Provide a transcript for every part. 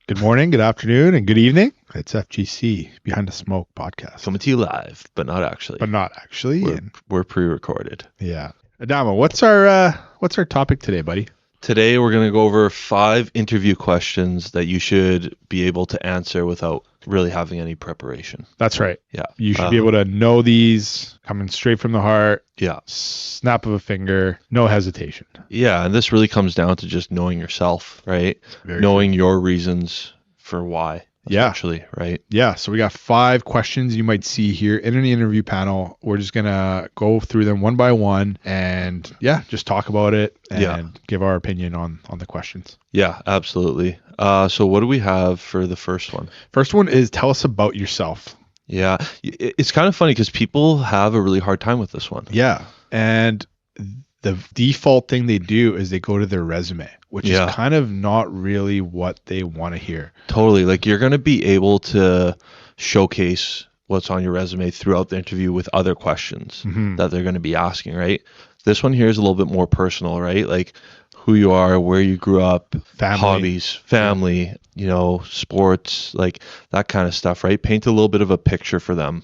Good morning, good afternoon, and good evening. It's FGC Behind the Smoke podcast. Coming to you live, but not actually. But not actually. We're pre-recorded. Yeah. Adama, what's our topic today, buddy? Today we're going to go over 5 interview questions that you should be able to answer without really having any preparation. That's right. Yeah. You should be able to know these coming straight from the heart. Yeah. Snap of a finger, no hesitation. Yeah, and this really comes down to just knowing yourself, right? Knowing your reasons for why. Essentially, right? Yeah. So we got 5 questions you might see here in an interview panel. We're just gonna go through them one by one and just talk about it and give our opinion on the questions. Yeah, absolutely. So what do we have for the first one? First one is tell us about yourself. Yeah, it's kind of funny because people have a really hard time with this one. Yeah, and the default thing they do is they go to their resume, which is kind of not really what they want to hear. Totally. Like you're going to be able to showcase what's on your resume throughout the interview with other questions that they're going to be asking, right? This one here is a little bit more personal, right? Like who you are, where you grew up, hobbies, family, sports, like that kind of stuff, right? Paint a little bit of a picture for them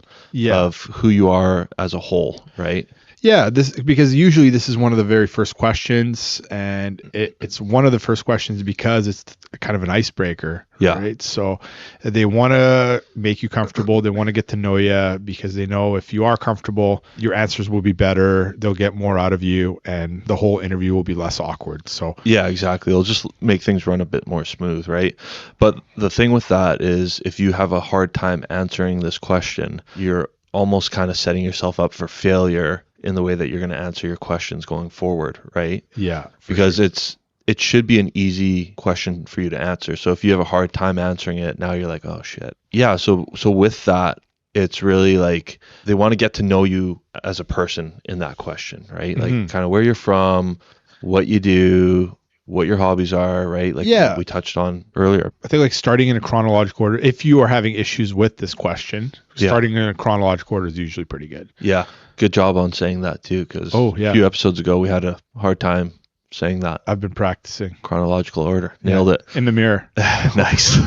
of who you are as a whole, right? Yeah, because usually this is one of the very first questions, and it's one of the first questions because it's kind of an icebreaker. Yeah. Right. So they want to make you comfortable. They want to get to know you because they know if you are comfortable, your answers will be better. They'll get more out of you, and the whole interview will be less awkward. So yeah, exactly. It'll just make things run a bit more smooth, right? But the thing with that is, if you have a hard time answering this question, you're almost kind of setting yourself up for failure in the way that you're going to answer your questions going forward, right? Yeah. Because it should be an easy question for you to answer. So if you have a hard time answering it, now you're like, oh shit. Yeah. So with that, it's really like they want to get to know you as a person in that question, right? Like kind of where you're from, what you do, what your hobbies are, right? Like we touched on earlier. I think like starting in a chronological order, if you are having issues with this question, starting in a chronological order is usually pretty good. Yeah. Good job on saying that too, because a few episodes ago we had a hard time saying that. I've been practicing. Chronological order. Nailed it. In the mirror. Nice.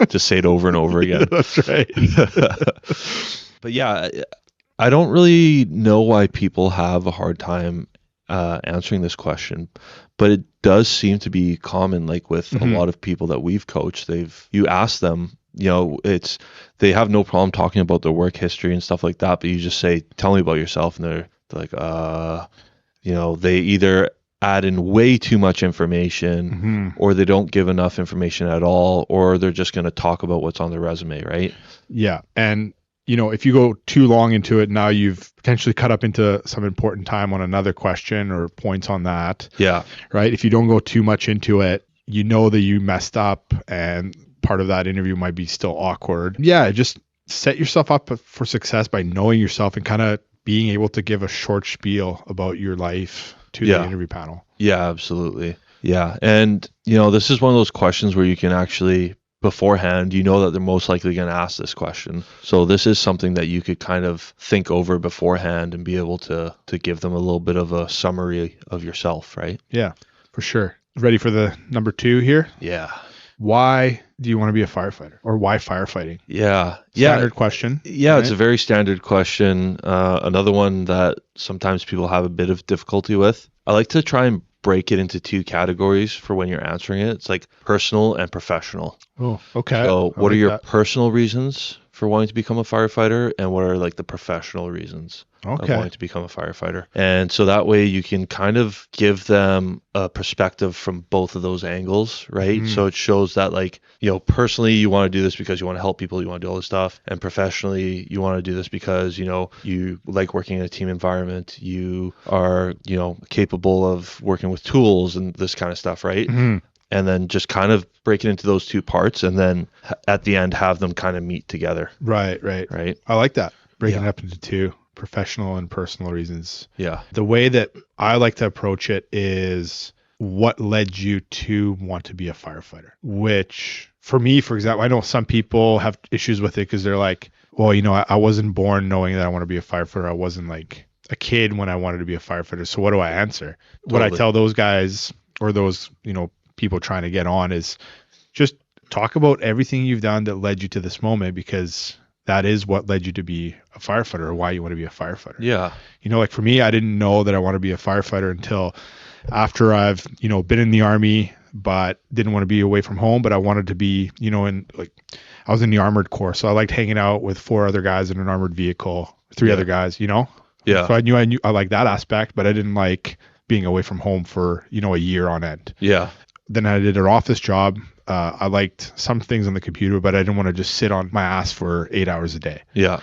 Just say it over and over again. That's right. But yeah, I don't really know why people have a hard time answering this question, but it does seem to be common. Like with a lot of people that we've coached, you ask them, they have no problem talking about their work history and stuff like that, but you just say, tell me about yourself, and they're like, they either add in way too much information or they don't give enough information at all, or they're just going to talk about what's on their resume, right? Yeah. And if you go too long into it, now you've potentially cut up into some important time on another question or points on that. Yeah. Right. If you don't go too much into it, you know that you messed up and part of that interview might be still awkward. Yeah. Just set yourself up for success by knowing yourself and kind of being able to give a short spiel about your life to the interview panel. Yeah, absolutely. Yeah. And, this is one of those questions where you can actually beforehand, that they're most likely going to ask this question. So this is something that you could kind of think over beforehand and be able to give them a little bit of a summary of yourself, right? Yeah, for sure. Ready for the number 2 here? Yeah. Why do you want to be a firefighter, or why firefighting? Yeah. Standard question. Yeah, right? It's a very standard question. Another one that sometimes people have a bit of difficulty with. I like to try and break it into 2 categories for when you're answering it. It's like personal and professional. Oh, okay. So what are your personal reasons for wanting to become a firefighter, and what are like the professional reasons of wanting to become a firefighter? And so that way you can kind of give them a perspective from both of those angles, right? So it shows that like, personally you want to do this because you want to help people, you want to do all this stuff, and professionally you want to do this because, you like working in a team environment, you are, capable of working with tools and this kind of stuff, right? And then just kind of break it into those 2 parts, and then at the end have them kind of meet together. Right. I like that. Breaking it up into 2, professional and personal reasons. Yeah. The way that I like to approach it is what led you to want to be a firefighter, which for me, for example, I know some people have issues with it because they're like, well, I wasn't born knowing that I want to be a firefighter. I wasn't like a kid when I wanted to be a firefighter. So what do I answer? Totally. What I tell those guys or those, people trying to get on is just talk about everything you've done that led you to this moment, because that is what led you to be a firefighter, or why you want to be a firefighter. Yeah. Like for me, I didn't know that I want to be a firefighter until after I've, been in the Army, but didn't want to be away from home. But I wanted to be, I was in the Armored Corps. So I liked hanging out with 4 other guys in an armored vehicle, 3 other guys, Yeah. So I knew I liked that aspect, but I didn't like being away from home for, a year on end. Yeah. Then I did an office job. I liked some things on the computer, but I didn't want to just sit on my ass for 8 hours a day. Yeah.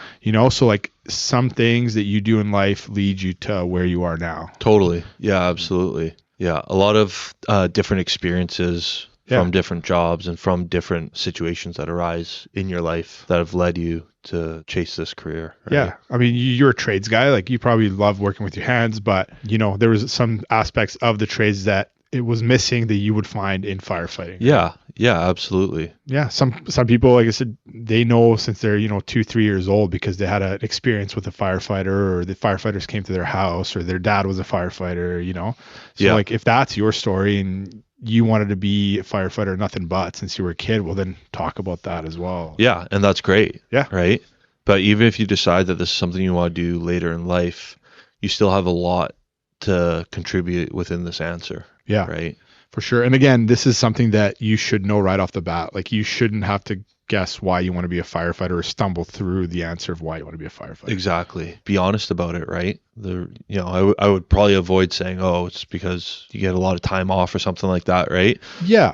So like some things that you do in life lead you to where you are now. Totally. Yeah, absolutely. Yeah. A lot of different experiences from different jobs and from different situations that arise in your life that have led you to chase this career. Right? Yeah. I mean, you're a trades guy. Like you probably love working with your hands, but there was some aspects of the trades that it was missing that you would find in firefighting. Yeah. Yeah, absolutely. Yeah. Some people, like I said, they know since they're, 2-3 years old because they had an experience with a firefighter, or the firefighters came to their house, or their dad was a firefighter, So like if that's your story and you wanted to be a firefighter, nothing but since you were a kid, well then talk about that as well. Yeah. And that's great. Yeah. Right. But even if you decide that this is something you want to do later in life, you still have a lot to contribute within this answer. Yeah. Right. For sure. And again, this is something that you should know right off the bat. Like you shouldn't have to guess why you want to be a firefighter or stumble through the answer of why you want to be a firefighter. Exactly. Be honest about it, right? I would probably avoid saying, oh, it's because you get a lot of time off or something like that, right? Yeah.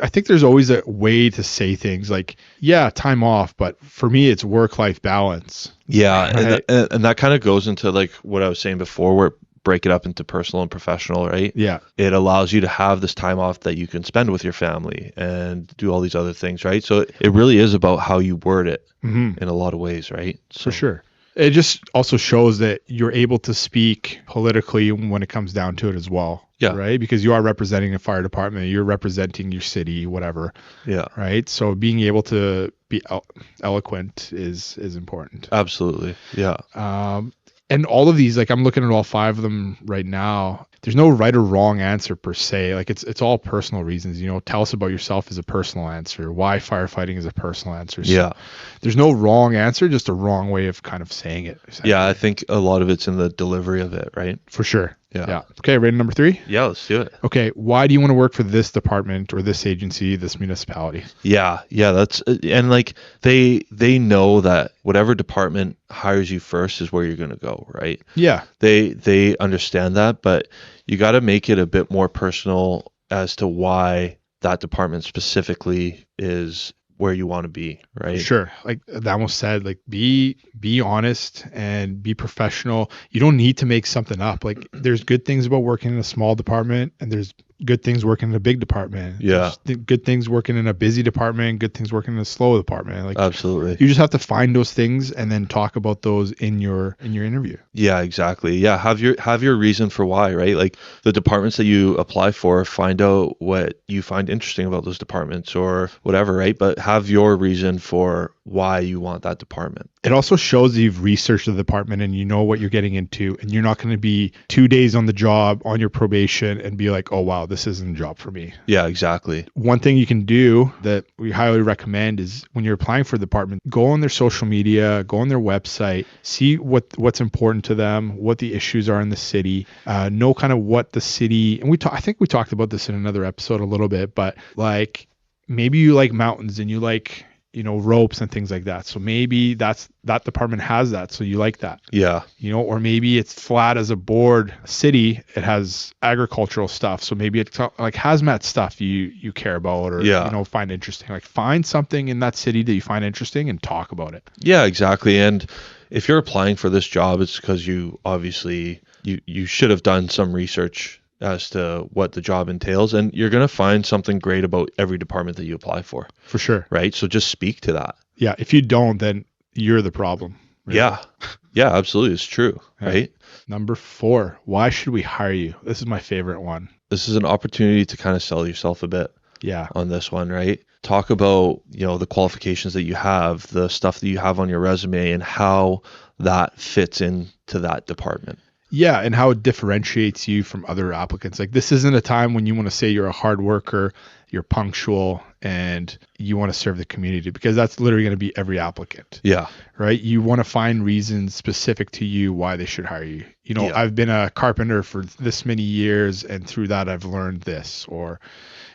I think there's always a way to say things like, yeah, time off, but for me, it's work-life balance. Yeah. Right? And that kind of goes into like what I was saying before, where break it up into personal and professional, right? Yeah. It allows you to have this time off that you can spend with your family and do all these other things, right? So it really is about how you word it in a lot of ways, right? So, for sure. It just also shows that you're able to speak politically when it comes down to it as well. Yeah. Right? Because you are representing a fire department, you're representing your city, whatever. Yeah. Right? So being able to be eloquent is important. Absolutely. Yeah. And all of these, like I'm looking at all 5 of them right now. There's no right or wrong answer per se. Like it's all personal reasons. Tell us about yourself is a personal answer. Why firefighting is a personal answer. So yeah. There's no wrong answer, just a wrong way of kind of saying it. Yeah, I think a lot of it's in the delivery of it, right? For sure. Yeah. Okay, rating number 3? Yeah, let's do it. Okay, why do you want to work for this department or this agency, this municipality? Yeah, that's and like they know that whatever department hires you first is where you're going to go, right? Yeah. They understand that, but you got to make it a bit more personal as to why that department specifically is where you want to be, right? Sure. Like that almost said, like be honest and be professional. You don't need to make something up. Like there's good things about working in a small department, and there's good things working in a big department. Yeah. There's good things working in a busy department, good things working in a slow department. Like absolutely. You just have to find those things and then talk about those in your interview. Yeah, exactly. Yeah, have your reason for why, right? Like the departments that you apply for, find out what you find interesting about those departments or whatever, right? But have your reason for why you want that department. It also shows that you've researched the department and you know what you're getting into, and you're not going to be 2 days on the job on your probation and be like, oh, wow, this isn't a job for me. Yeah, exactly. One thing you can do that we highly recommend is when you're applying for the department, go on their social media, go on their website, see what's important to them, what the issues are in the city, know kind of what the city, and I think we talked about this in another episode a little bit, but like maybe you like mountains and you like ropes and things like that. So maybe that department has that. So you like that. Yeah. Or maybe it's flat as a board city. It has agricultural stuff. So maybe it's like hazmat stuff you care about or, find interesting. Like find something in that city that you find interesting and talk about it. Yeah, exactly. And if you're applying for this job, it's because you obviously, you should have done some research as to what the job entails, and you're going to find something great about every department that you apply for. For sure. Right? So just speak to that. Yeah. If you don't, then you're the problem. Really. Yeah. Yeah, absolutely. It's true. Yeah. Right? Number 4, why should we hire you? This is my favorite one. This is an opportunity to kind of sell yourself a bit. Yeah. On this one, right? Talk about, the qualifications that you have, the stuff that you have on your resume, and how that fits into that department. Yeah, and how it differentiates you from other applicants. Like this isn't a time when you want to say you're a hard worker, you're punctual, and you want to serve the community, because that's literally going to be every applicant. Yeah. Right. You want to find reasons specific to you why they should hire you. You know, Yeah. I've been a carpenter for this many years, and through that I've learned this, or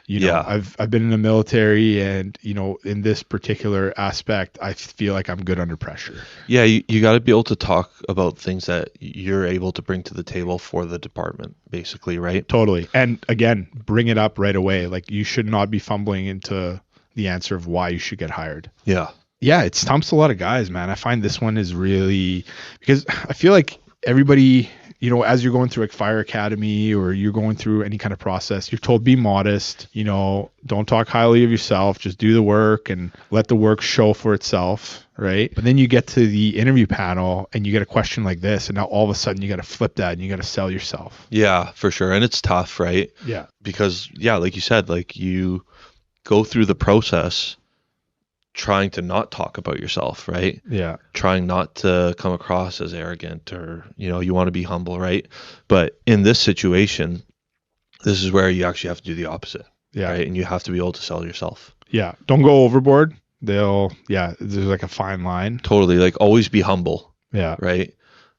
you know, I've been in the military, and you know, in this particular aspect, I feel like I'm good under pressure. Yeah, you got to be able to talk about things that you're able to bring to the table for the department, basically, right? Totally. And again, bring it up right away. Like, you should not be fumbling into the answer of why you should get hired. Yeah. Yeah, it stumps a lot of guys, man. I find this one is really, because I feel like everybody, you know, as you're going through like fire academy, or you're going through any kind of process, you're told be modest, you know, don't talk highly of yourself, just do the work and let the work show for itself, right? But then you get to the interview panel and you get a question like this, and now all of a sudden you got to flip that and you got to sell yourself. Yeah, for sure. And it's tough, right? Yeah. Because yeah, like you said, like you go through the process trying to not talk about yourself, right? Yeah. Trying not to come across as arrogant, or, you know, you want to be humble, right? But in this situation, this is where you actually have to do the opposite. Yeah. Right. And you have to be able to sell yourself. Yeah. Don't go overboard. There's like a fine line. Totally. Like, always be humble. Yeah. Right.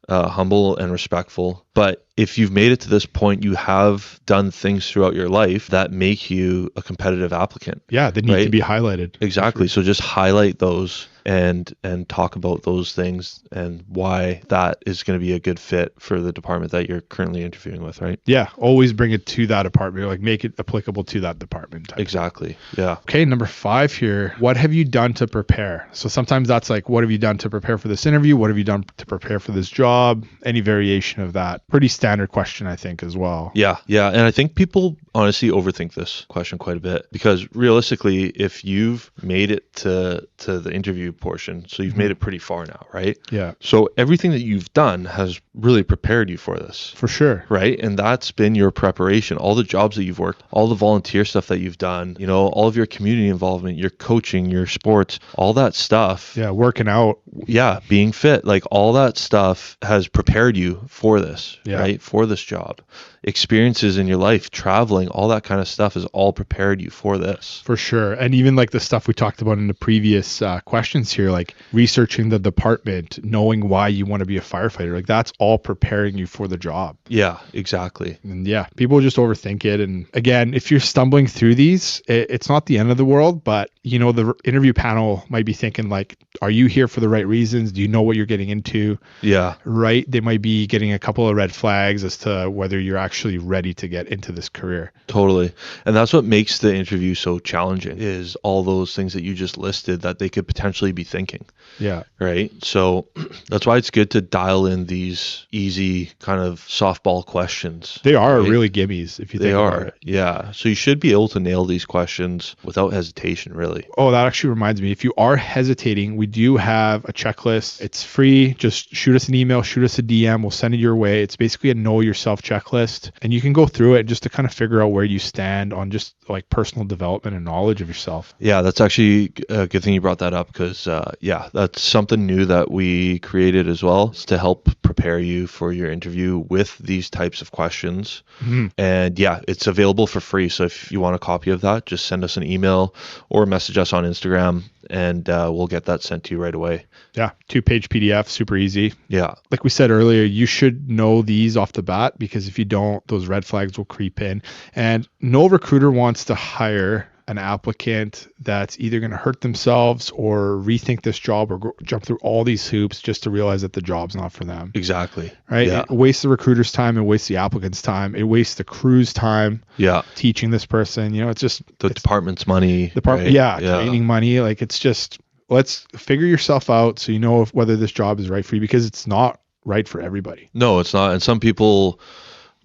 Humble and respectful. But if you've made it to this point, you have done things throughout your life that make you a competitive applicant. Yeah, they need to be highlighted. Exactly. So just highlight those and talk about those things and why that is going to be a good fit for the department that you're currently interviewing with, right? Yeah, always bring it to that department, like make it applicable to that department. Exactly. Yeah. Okay, number 5 here. What have you done to prepare? So sometimes that's like, what have you done to prepare for this interview? What have you done to prepare for this job? Any variation of that. Pretty standard question, I think, as well. Yeah. Yeah. And I think people honestly overthink this question quite a bit, because realistically, if you've made it to the interview portion, so you've made it pretty far now, right? Yeah. So everything that you've done has really prepared you for this. For sure. Right? And that's been your preparation. All the jobs that you've worked, all the volunteer stuff that you've done, you know, all of your community involvement, your coaching, your sports, all that stuff. Yeah, working out. Yeah, being fit, like all that stuff has prepared you for this, right? For this job. Experiences in your life, traveling, all that kind of stuff has all prepared you for this. For sure. And even like the stuff we talked about in the previous questions here, like researching the department, knowing why you want to be a firefighter, like that's all preparing you for the job. Yeah, exactly. And yeah, people just overthink it. And again, if you're stumbling through these, it's not the end of the world, but you know, the interview panel might be thinking like, are you here for the right reasons? Do you know what you're getting into? Yeah. Right. They might be getting a couple of red flags as to whether you're actually ready to get into this career. Totally. And that's what makes the interview so challenging, is all those things that you just listed that they could potentially be thinking. Yeah. Right. So that's why it's good to dial in these easy kind of softball questions. They are really gimmies if you think about it. Yeah. So you should be able to nail these questions without hesitation, really. Oh, that actually reminds me. If you are hesitating, we do have a checklist. It's free. Just shoot us an email, shoot us a DM. We'll send it your way. It's basically a know yourself checklist. And you can go through it just to kind of figure out where you stand on just like personal development and knowledge of yourself. Yeah, that's actually a good thing you brought that up, because that's something new that we created as well, is to help prepare you for your interview with these types of questions. Mm-hmm. And yeah, it's available for free. So if you want a copy of that, just send us an email or message us on Instagram, and we'll get that sent to you right away. Yeah, 2-page PDF, super easy. Yeah. Like we said earlier, you should know these off the bat, because if you don't, those red flags will creep in. And no recruiter wants to hire an applicant that's either going to hurt themselves or rethink this job or jump through all these hoops just to realize that the job's not for them. Exactly. Right? Yeah. It wastes the recruiter's time. It wastes the applicant's time. It wastes the crew's time. Yeah. Teaching this person, you know, it's just the department's money. Right? Yeah. Training money. Like, it's just, let's figure yourself out so you know whether this job is right for you, because it's not right for everybody. No, it's not. And some people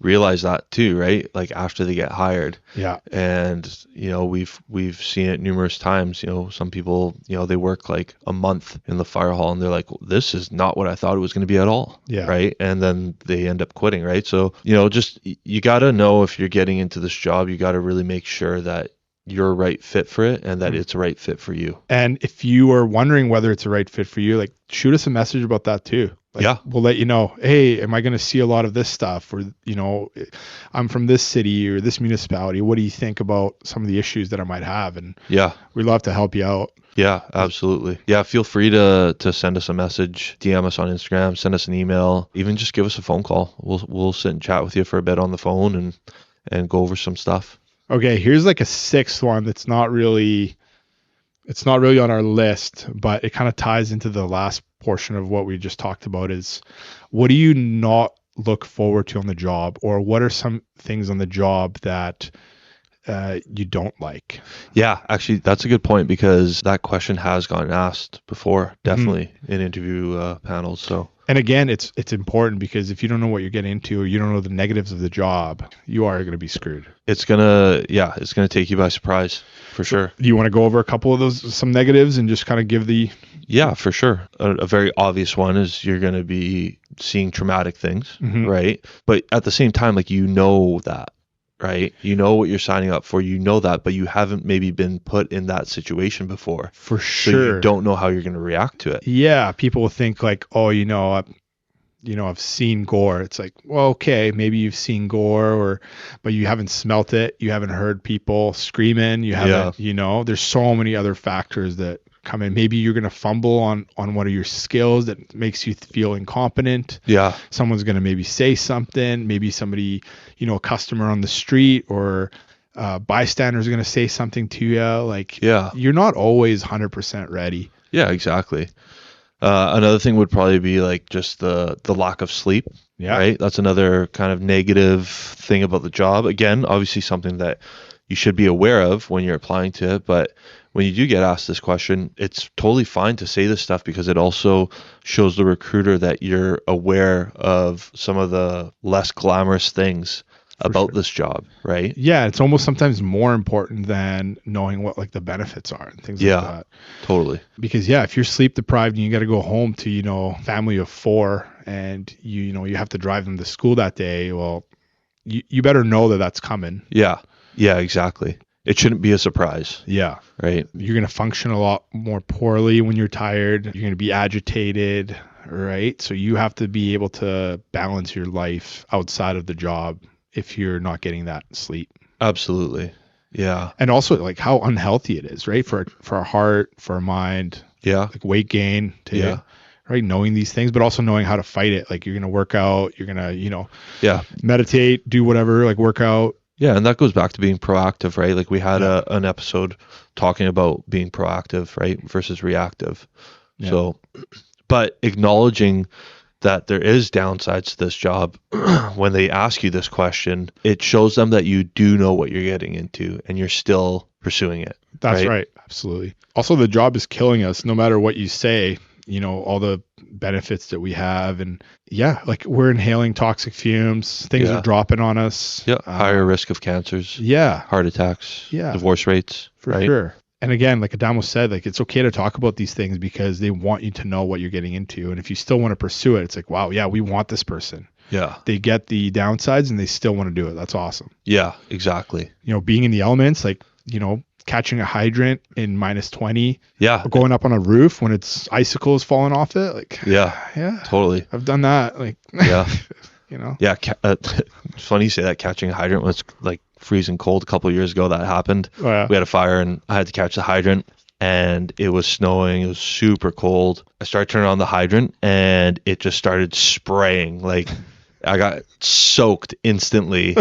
realize that too, right? Like after they get hired. Yeah. And you know, we've seen it numerous times. You know, some people, you know, they work like a month in the fire hall and they're like, well, this is not what I thought it was going to be at all. Yeah. Right. And then they end up quitting, right? So, you know, just, you got to know if you're getting into this job, you got to really make sure that you're a right fit for it and that it's a right fit for you. And if you are wondering whether it's a right fit for you, like, shoot us a message about that too. Like, yeah. we'll let you know, hey, am I going to see a lot of this stuff? Or, you know, I'm from this city or this municipality. What do you think about some of the issues that I might have? And Yeah. we'd love to help you out. Yeah, absolutely. Yeah, feel free to send us a message, DM us on Instagram, send us an email, even just give us a phone call. We'll sit and chat with you for a bit on the phone and go over some stuff. Okay, here's like a sixth one that's not really on our list, but it kind of ties into the last portion of what we just talked about is, what do you not look forward to on the job, or what are some things on the job that you don't like? Yeah, actually, that's a good point, because that question has gotten asked before, definitely in interview panels. So, and again, it's important, because if you don't know what you're getting into, or you don't know the negatives of the job, you are going to be screwed. It's gonna take you by surprise, for sure. Do you want to go over a couple of those, some negatives, and just kind of give the... Yeah, for sure. A very obvious one is you're going to be seeing traumatic things, right? But at the same time, like, you know that, right? You know what you're signing up for, you know that, but you haven't maybe been put in that situation before. For sure. So you don't know how you're going to react to it. Yeah, people will think like, oh, I've seen gore. It's like, well, okay, maybe you've seen gore, but you haven't smelt it. You haven't heard people screaming. You haven't, there's so many other factors that come in. Maybe you're going to fumble on one of your skills that makes you feel incompetent. Yeah. Someone's going to maybe say something. Maybe somebody, a customer on the street or bystanders are going to say something to you. Like, you're not always 100% ready. Yeah, exactly. Another thing would probably be like just the lack of sleep. Yeah. Right. That's another kind of negative thing about the job. Again, obviously something that you should be aware of when you're applying to it. But when you do get asked this question, it's totally fine to say this stuff, because it also shows the recruiter that you're aware of some of the less glamorous things about this job, right? Yeah, it's almost sometimes more important than knowing what like the benefits are and things like that. Totally. Because if you're sleep deprived and you got to go home to, family of 4, and you have to drive them to school that day, well, you better know that that's coming. Yeah. Yeah, exactly. It shouldn't be a surprise. Yeah. Right. You're going to function a lot more poorly when you're tired. You're going to be agitated, right? So you have to be able to balance your life outside of the job if you're not getting that sleep. Absolutely. Yeah. And also like how unhealthy it is, right? For our heart, for our mind. Yeah. Like weight gain right? Knowing these things, but also knowing how to fight it. Like, you're going to work out, you're going to, meditate, do whatever, like work out. Yeah. And that goes back to being proactive, right? Like we had an episode talking about being proactive, right? Versus reactive. Yeah. So, but acknowledging that there is downsides to this job, when they ask you this question, it shows them that you do know what you're getting into and you're still pursuing it. That's right. Absolutely. Also, the job is killing us no matter what you say, all the benefits that we have. And like we're inhaling toxic fumes, things are dropping on us. Yeah. Higher risk of cancers. Yeah. Heart attacks. Yeah. Divorce rates. For sure. And again, like Adamo said, like it's okay to talk about these things because they want you to know what you're getting into. And if you still want to pursue it, it's like, wow, yeah, we want this person. Yeah. They get the downsides and they still want to do it. That's awesome. Yeah, exactly. Being in the elements, like, catching a hydrant in -20. Yeah. Or going up on a roof when it's icicles falling off it. Like, yeah, totally. I've done that. Like, yeah. Yeah. It's funny you say that. Catching a hydrant was like freezing cold a couple of years ago. That happened. Oh, yeah. We had a fire and I had to catch the hydrant, and it was snowing. It was super cold. I started turning on the hydrant and it just started spraying. Like I got soaked instantly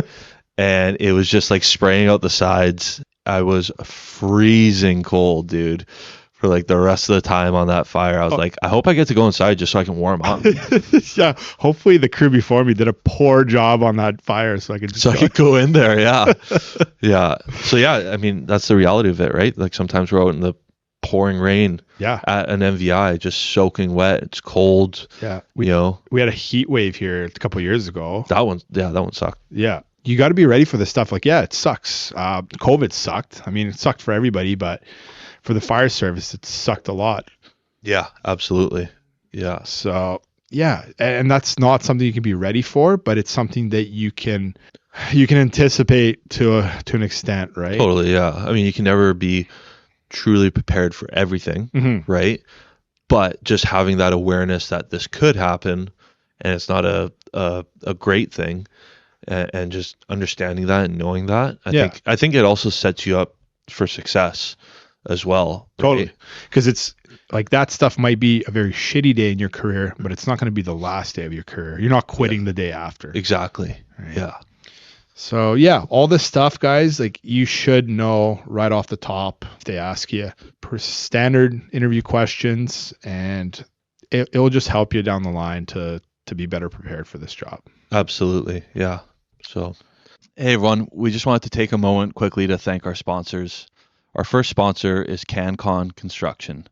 and it was just like spraying out the sides. I was freezing cold, dude, for like the rest of the time on that fire. I was like, I hope I get to go inside just so I can warm up. Yeah. Hopefully the crew before me did a poor job on that fire so I could go in there. Yeah. Yeah. So yeah, I mean, that's the reality of it, right? Like sometimes we're out in the pouring rain at an MVI, just soaking wet. It's cold. Yeah. We had a heat wave here a couple of years ago. That one sucked. Yeah. You got to be ready for this stuff. Like, it sucks. COVID sucked. I mean, it sucked for everybody, but for the fire service, it sucked a lot. Yeah, absolutely. Yeah. So, and that's not something you can be ready for, but it's something that you can anticipate to an extent, right? Totally, yeah. I mean, you can never be truly prepared for everything, right? But just having that awareness that this could happen and it's not a great thing, and just understanding that and knowing that, I think it also sets you up for success as well. Totally. Because it's like that stuff might be a very shitty day in your career, but it's not going to be the last day of your career. You're not quitting the day after. Exactly. Right? Yeah. So yeah, all this stuff, guys, like you should know right off the top. If they ask you standard interview questions, and it will just help you down the line to be better prepared for this job. Absolutely. Yeah. So, hey everyone, we just wanted to take a moment quickly to thank our sponsors. Our first sponsor is CanCon Construction.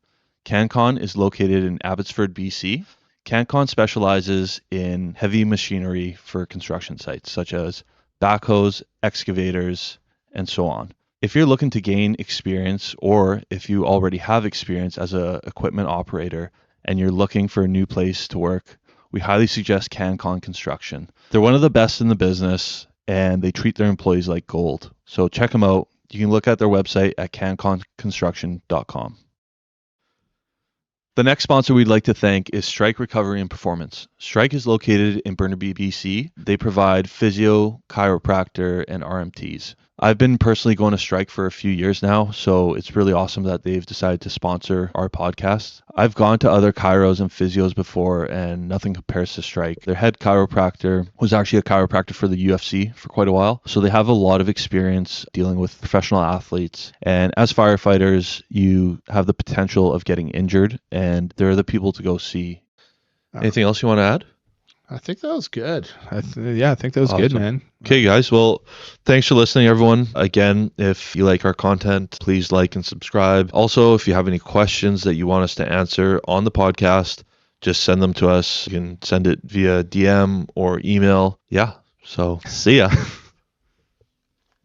CanCon is located in Abbotsford, BC. CanCon specializes in heavy machinery for construction sites, such as backhoes, excavators, and so on. If you're looking to gain experience, or if you already have experience as an equipment operator and you're looking for a new place to work, we highly suggest CanCon Construction. They're one of the best in the business, and they treat their employees like gold. So check them out. You can look at their website at canconconstruction.com. The next sponsor we'd like to thank is Strike Recovery and Performance. Strike is located in Burnaby, BC. They provide physio, chiropractor, and RMTs. I've been personally going to Strike for a few years now, so it's really awesome that they've decided to sponsor our podcast. I've gone to other chiros and physios before, and nothing compares to Strike. Their head chiropractor was actually a chiropractor for the UFC for quite a while, so they have a lot of experience dealing with professional athletes. And as firefighters, you have the potential of getting injured, and they're the people to go see. Anything else you want to add? I think that was good. I think that was awesome. Good, man. Okay, guys. Well, thanks for listening, everyone. Again, if you like our content, please like and subscribe. Also, if you have any questions that you want us to answer on the podcast, just send them to us. You can send it via DM or email. Yeah. So see ya.